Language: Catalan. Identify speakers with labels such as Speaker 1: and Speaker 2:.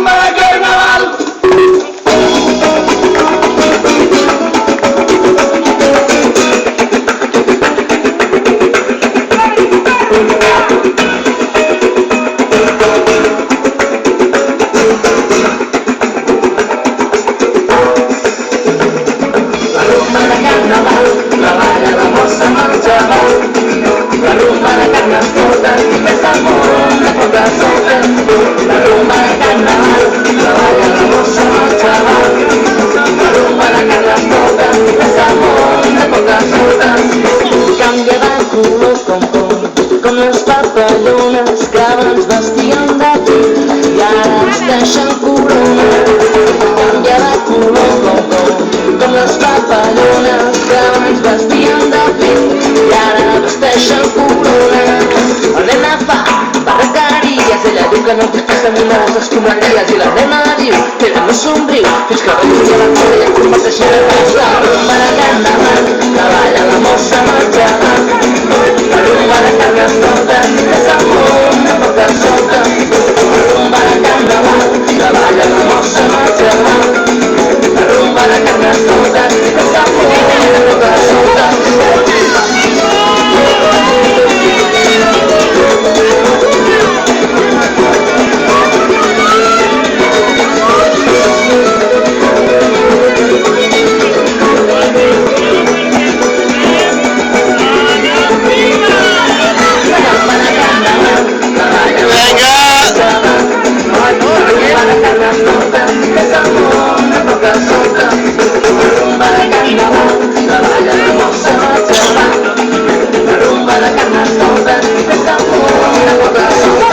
Speaker 1: rumba de carnaval. La balla la mossa amb el xaval, la rumba de Carnestoltes és el món de poca solta. La rumba de carnaval, la balla la mossa amb el xaval, la rumba de Carnestoltes és el món de poca solta. Canvia de color com les papallones que abans vestien de pit i ara vesteixen corona. Canvia de color com les papallones que abans vestien de pit i ara vesteixen corona. La nena fa barracaries, ella diu que no té fes amb unes escombraries i la nena diu que ella no somriu fins que renuncia la cor i ella converteix en res. La rumba de carnaval, la balla la mossa amb el xaval, la rumba de Carnestoltes és el món de poca solta. La rumba de carnaval, la balla la mossa amb el xaval, la rumba de Carnestoltes és el món de poca solta. La rumba de Carnestoltes és el món de poca solta.